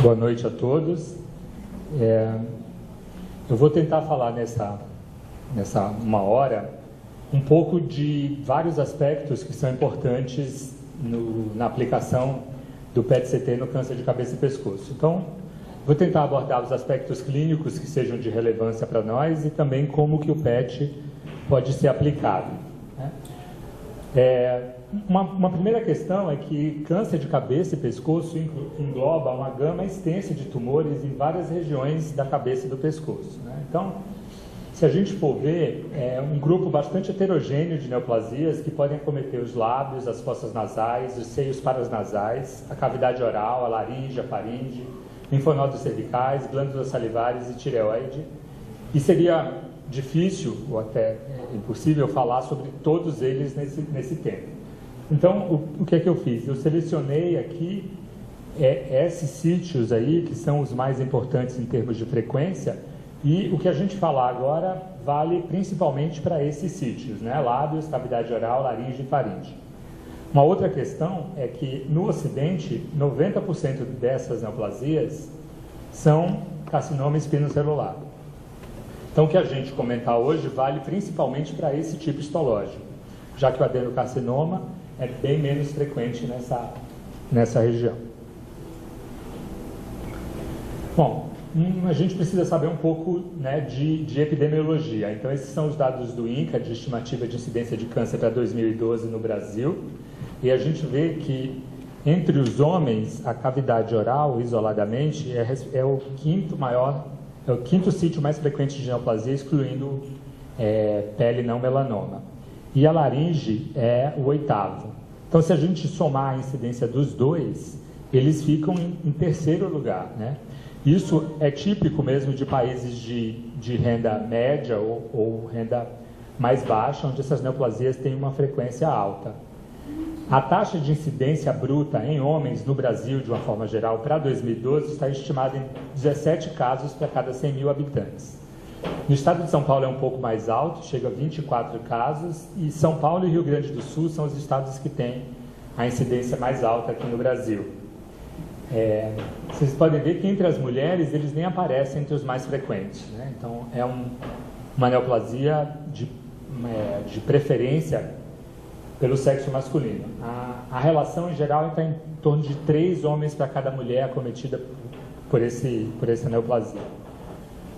Boa noite a todos. Eu vou tentar falar nessa uma hora um pouco de vários aspectos que são importantes na aplicação do PET-CT no câncer de cabeça e pescoço. Então, vou tentar abordar os aspectos clínicos que sejam de relevância para nós e também como que o PET pode ser aplicado, né? Uma primeira questão é que câncer de cabeça e pescoço engloba uma gama extensa de tumores em várias regiões da cabeça e do pescoço, né? Então, se a gente for ver, é um grupo bastante heterogêneo de neoplasias que podem acometer os lábios, as fossas nasais, os seios parasnasais, a cavidade oral, a laringe, a faringe, linfonodos cervicais, glândulas salivares e tireoide. E seria difícil, ou até impossível, falar sobre todos eles nesse tempo. Então, o que é que eu fiz? Eu selecionei aqui esses sítios aí, que são os mais importantes em termos de frequência, e o que a gente falar agora vale principalmente para esses sítios, né? Lábios, cavidade oral, laringe e faringe. Uma outra questão é que, no Ocidente, 90% dessas neoplasias são carcinoma espinocelular. Então, o que a gente comentar hoje vale principalmente para esse tipo histológico, já que o adenocarcinoma é bem menos frequente nessa região. Bom, a gente precisa saber um pouco, né, de epidemiologia. Então, esses são os dados do INCA, de estimativa de incidência de câncer para 2012 no Brasil. E a gente vê que, entre os homens, a cavidade oral, isoladamente, é o quinto sítio mais frequente de neoplasia, excluindo pele não melanoma. E a laringe é o oitavo. Então, se a gente somar a incidência dos dois, eles ficam em terceiro lugar, né? Isso é típico mesmo de países de renda média ou renda mais baixa, onde essas neoplasias têm uma frequência alta. A taxa de incidência bruta em homens no Brasil, de uma forma geral, para 2012, está estimada em 17 casos para cada 100 mil habitantes. No estado de São Paulo é um pouco mais alto, chega a 24 casos, e São Paulo e Rio Grande do Sul são os estados que têm a incidência mais alta aqui no Brasil. Vocês podem ver que entre as mulheres eles nem aparecem entre os mais frequentes, né? Então, é uma neoplasia de preferência pelo sexo masculino. A relação em geral está em torno de 3 homens para cada mulher acometida por essa neoplasia.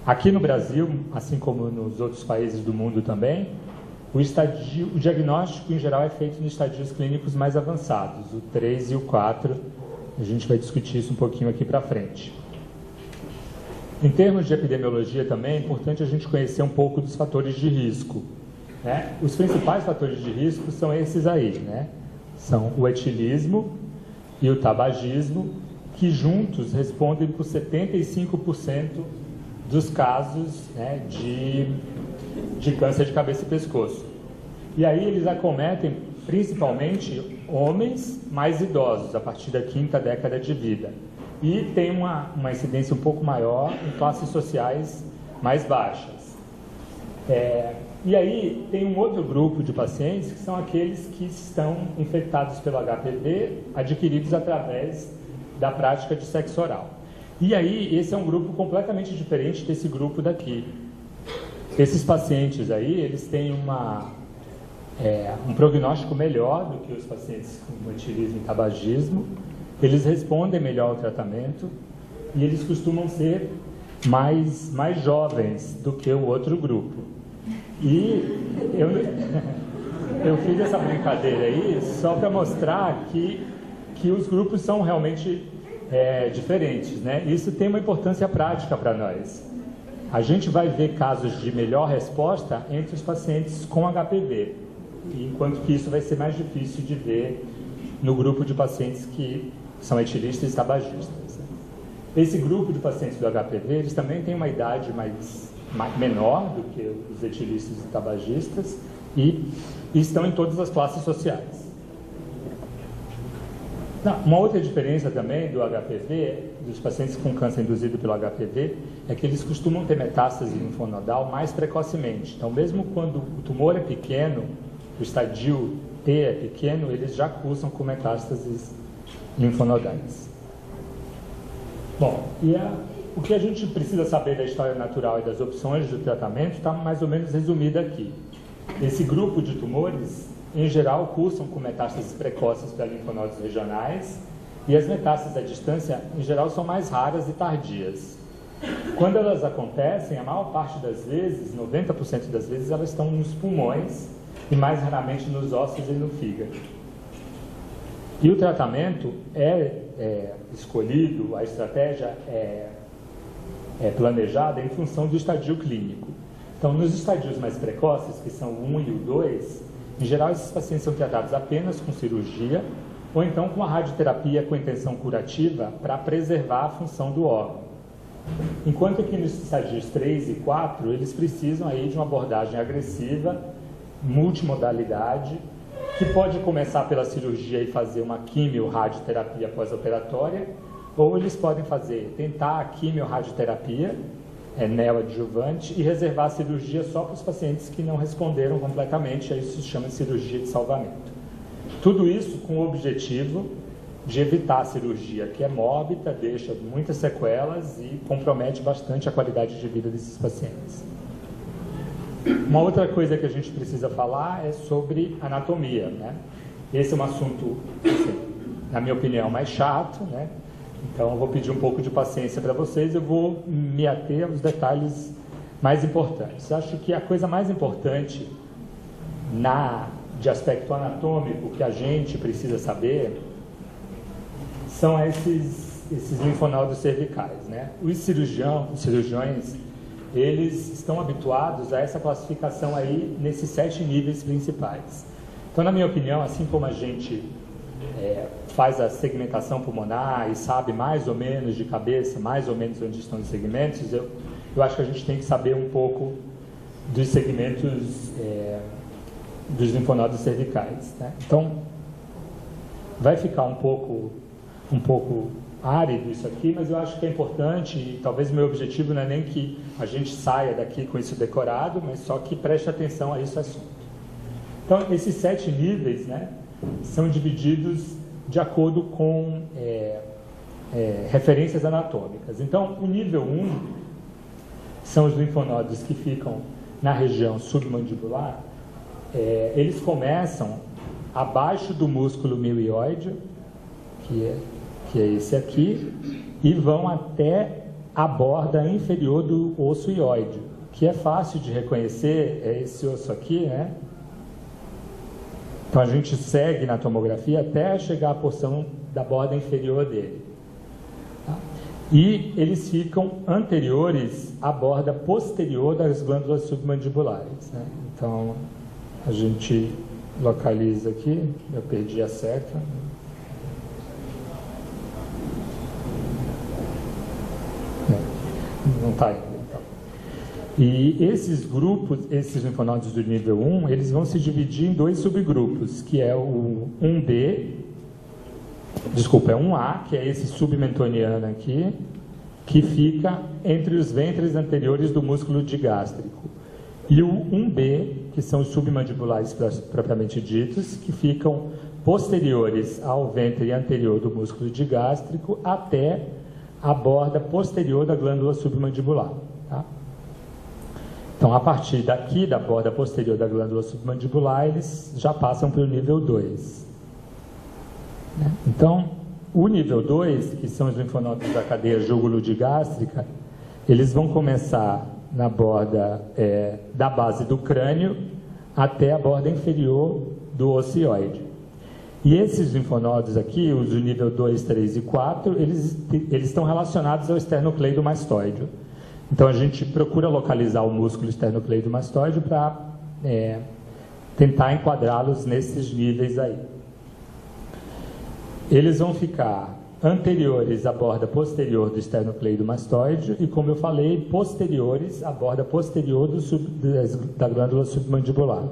Aqui no Brasil, assim como nos outros países do mundo também, o diagnóstico em geral é feito em estadios clínicos mais avançados, o 3 e o 4. A gente vai discutir isso um pouquinho aqui para frente. Em termos de epidemiologia também, é importante a gente conhecer um pouco dos fatores de risco, né? Os principais fatores de risco são esses aí, né? São o etilismo e o tabagismo, que juntos respondem por 75% dos casos, né, de câncer de cabeça e pescoço. E aí eles acometem principalmente homens mais idosos, a partir da 5ª década de vida. E tem uma incidência um pouco maior em classes sociais mais baixas. E aí tem um outro grupo de pacientes que são aqueles que estão infectados pelo HPV, adquiridos através da prática de sexo oral. E aí esse é um grupo completamente diferente desse grupo daqui. Esses pacientes aí, eles têm um prognóstico melhor do que os pacientes com etilismo e tabagismo, eles respondem melhor ao tratamento e eles costumam ser mais jovens do que o outro grupo. E eu fiz essa brincadeira aí só para mostrar que os grupos são realmente diferentes, né? Isso tem uma importância prática para nós. A gente vai ver casos de melhor resposta entre os pacientes com HPV, enquanto que isso vai ser mais difícil de ver no grupo de pacientes que são etilistas e tabagistas. Esse grupo de pacientes do HPV, eles também têm uma idade menor do que os etilistas e tabagistas e estão em todas as classes sociais. Uma outra diferença também do HPV, dos pacientes com câncer induzido pelo HPV, é que eles costumam ter metástase linfonodal mais precocemente. Então, mesmo quando o tumor é pequeno, o estadio T é pequeno, eles já cursam com metástases linfonodais. Bom, o que a gente precisa saber da história natural e das opções do tratamento está mais ou menos resumido aqui. Esse grupo de tumores, em geral, cursam com metástases precoces para linfonodos regionais, e as metástases à distância, em geral, são mais raras e tardias. Quando elas acontecem, a maior parte das vezes, 90% das vezes, elas estão nos pulmões e mais raramente nos ossos e no fígado. E o tratamento é escolhido, a estratégia é planejada em função do estadio clínico. Então, nos estadios mais precoces, que são o 1 e o 2, em geral, esses pacientes são tratados apenas com cirurgia ou então com a radioterapia com intenção curativa para preservar a função do órgão. Enquanto que nos estadios 3 e 4, eles precisam aí de uma abordagem agressiva, multimodalidade, que pode começar pela cirurgia e fazer uma quimio-radioterapia pós-operatória, ou eles podem tentar a quimio-radioterapia neoadjuvante e reservar a cirurgia só para os pacientes que não responderam completamente, aí isso se chama de cirurgia de salvamento. Tudo isso com o objetivo de evitar a cirurgia, que é mórbida, deixa muitas sequelas e compromete bastante a qualidade de vida desses pacientes. Uma outra coisa que a gente precisa falar é sobre anatomia, né? Esse é um assunto, assim, na minha opinião, mais chato, né? Então eu vou pedir um pouco de paciência para vocês, eu vou me ater aos detalhes mais importantes. Acho que a coisa mais importante de aspecto anatômico que a gente precisa saber são esses linfonodos cervicais, né? Os cirurgiões, eles estão habituados a essa classificação aí nesses 7 níveis principais. Então, na minha opinião, assim como a gente faz a segmentação pulmonar e sabe mais ou menos de cabeça, mais ou menos onde estão os segmentos, eu acho que a gente tem que saber um pouco dos segmentos dos linfonodos cervicais, né? Então, vai ficar um pouco árido isso aqui, mas eu acho que é importante, e talvez o meu objetivo não é nem que a gente saia daqui com isso decorado, mas só que preste atenção a esse assunto. Então, esses 7 níveis, né, são divididos de acordo com referências anatômicas. Então, o nível 1 são os linfonodos que ficam na região submandibular. Eles começam abaixo do músculo milioide, que é esse aqui, e vão até a borda inferior do osso ióide, que é fácil de reconhecer, é esse osso aqui, né? Então a gente segue na tomografia até chegar à porção da borda inferior dele. Tá? E eles ficam anteriores à borda posterior das glândulas submandibulares, né? Então a gente localiza aqui, eu perdi a seta. Não está ainda, então. E esses grupos, esses linfonodos do nível 1, eles vão se dividir em 2 subgrupos, que é o 1A, que é esse submentoniano aqui, que fica entre os ventres anteriores do músculo digástrico. E o 1B, que são os submandibulares propriamente ditos, que ficam posteriores ao ventre anterior do músculo digástrico até a borda posterior da glândula submandibular. Tá? Então, a partir daqui, da borda posterior da glândula submandibular, eles já passam para o nível 2. Então, o nível 2, que são os linfonodos da cadeia jugulo-digástrica, eles vão começar na borda da base do crânio até a borda inferior do ocioide. E esses linfonodos aqui, os do nível 2, 3 e 4, eles estão relacionados ao esternocleidomastoide. Então, a gente procura localizar o músculo esternocleidomastoide para tentar enquadrá-los nesses níveis aí. Eles vão ficar anteriores à borda posterior do esternocleidomastoide e, como eu falei, posteriores à borda posterior da glândula submandibular.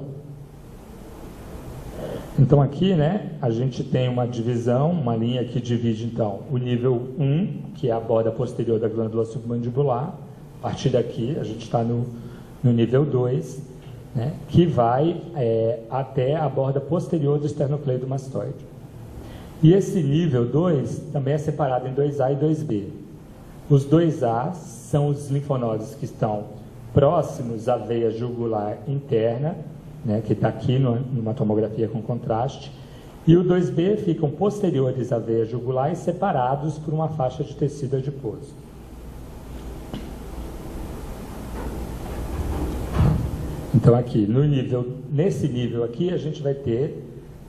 Então aqui, né, a gente tem uma divisão, uma linha que divide então o nível 1, que é a borda posterior da glândula submandibular. A partir daqui a gente está no nível 2, né, que vai até a borda posterior do esternocleidomastoide. E esse nível 2 também é separado em 2A e 2B. Os 2A são os linfonodos que estão próximos à veia jugular interna, né, que está aqui numa tomografia com contraste, e o 2B ficam posteriores à veia jugular e separados por uma faixa de tecido adiposo. Então aqui, nesse nível aqui, a gente vai ter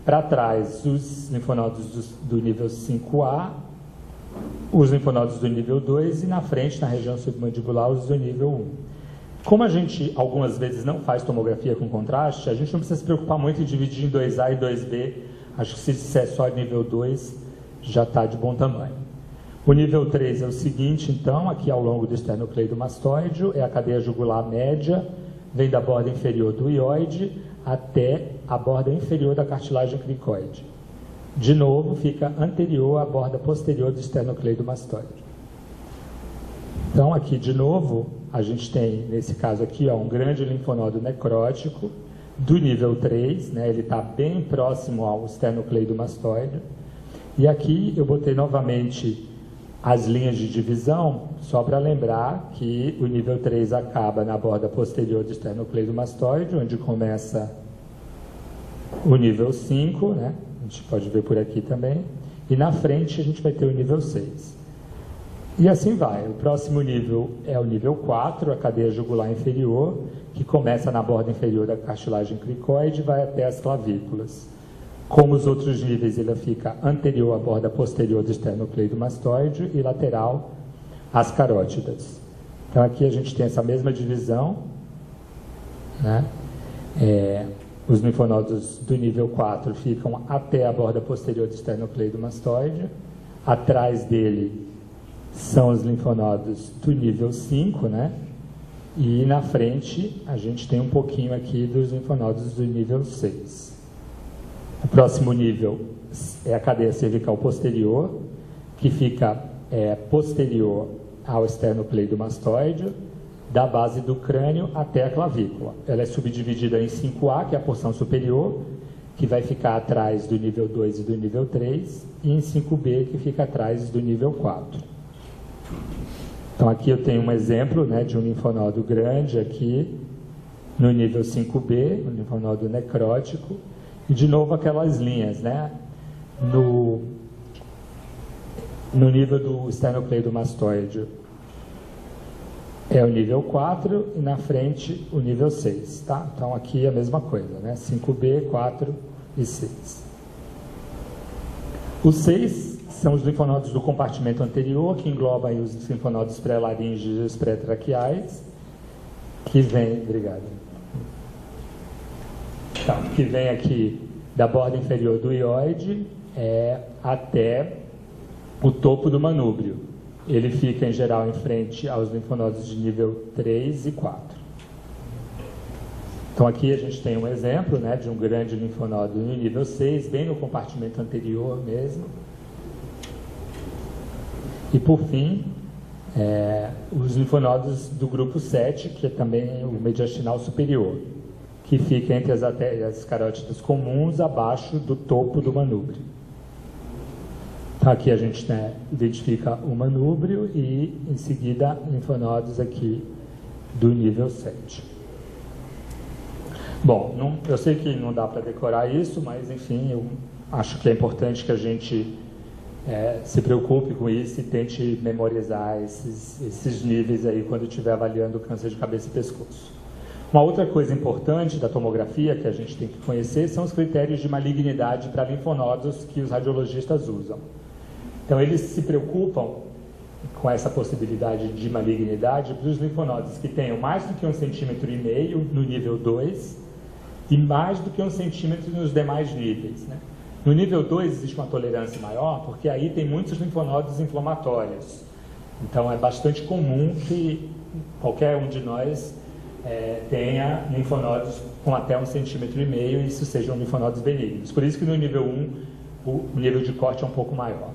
para trás os linfonodos do nível 5A, os linfonodos do nível 2 e na frente, na região submandibular, os do nível 1. Como a gente algumas vezes não faz tomografia com contraste, a gente não precisa se preocupar muito em dividir em 2A e 2B. Acho que se disser só nível 2, já está de bom tamanho. O nível 3 é o seguinte, então, aqui ao longo do esternocleidomastoide, é a cadeia jugular média, vem da borda inferior do hioide até a borda inferior da cartilagem cricoide. De novo, fica anterior à borda posterior do esternocleidomastoide. Então, aqui de novo, a gente tem, nesse caso aqui, ó, um grande linfonodo necrótico do nível 3, né, ele está bem próximo ao esternocleidomastoide. E aqui eu botei novamente as linhas de divisão, só para lembrar que o nível 3 acaba na borda posterior do esternocleidomastoide, onde começa o nível 5, né? A gente pode ver por aqui também. E na frente a gente vai ter o nível 6. E assim vai. O próximo nível é o nível 4, a cadeia jugular inferior, que começa na borda inferior da cartilagem cricoide e vai até as clavículas. Como os outros níveis, ele fica anterior à borda posterior do esternocleidomastoide e lateral às carótidas. Então aqui a gente tem essa mesma divisão, né? Os linfonodos do nível 4 ficam até a borda posterior do esternocleidomastoide. Atrás dele são os linfonodos do nível 5, né? E na frente a gente tem um pouquinho aqui dos linfonodos do nível 6. O próximo nível é a cadeia cervical posterior, que fica posterior ao esternocleidomastoide, da base do crânio até a clavícula. Ela é subdividida em 5A, que é a porção superior, que vai ficar atrás do nível 2 e do nível 3, e em 5B, que fica atrás do nível 4. Então aqui eu tenho um exemplo, né, de um linfonodo grande aqui, no nível 5B, um linfonodo necrótico, e de novo aquelas linhas, né, no nível do esternocleidomastoide é o nível 4 e na frente o nível 6, tá? Então aqui é a mesma coisa, né, 5B, 4 e 6. Os 6 são os linfonodos do compartimento anterior, que englobam aí os linfonodos pré-laríngeos e os pré-traqueais, que vem, obrigado, então, que vem aqui da borda inferior do hioide até o topo do manúbrio. Ele fica, em geral, em frente aos linfonodos de nível 3 e 4. Então, aqui a gente tem um exemplo, né, de um grande linfonodo no nível 6, bem no compartimento anterior mesmo. E, por fim, os linfonodos do grupo 7, que é também o mediastinal superior, que fica entre as artérias carótidas comuns, abaixo do topo do manúbrio. Então, aqui a gente, né, identifica o manúbrio e, em seguida, linfonodos aqui do nível 7. Bom, eu sei que não dá para decorar isso, mas, enfim, eu acho que é importante que a gente se preocupe com isso e tente memorizar esses níveis aí quando estiver avaliando o câncer de cabeça e pescoço. Uma outra coisa importante da tomografia que a gente tem que conhecer são os critérios de malignidade para linfonodos que os radiologistas usam. Então, eles se preocupam com essa possibilidade de malignidade para os linfonodos que tenham mais do que 1,5 cm no nível 2 e mais do que 1 centímetro nos demais níveis, né? No nível 2 existe uma tolerância maior, porque aí tem muitos linfonodos inflamatórios. Então, é bastante comum que qualquer um de nós tenha linfonodos com até 1,5 cm e isso sejam linfonodos benignos. Por isso que no nível 1 o nível de corte é um pouco maior.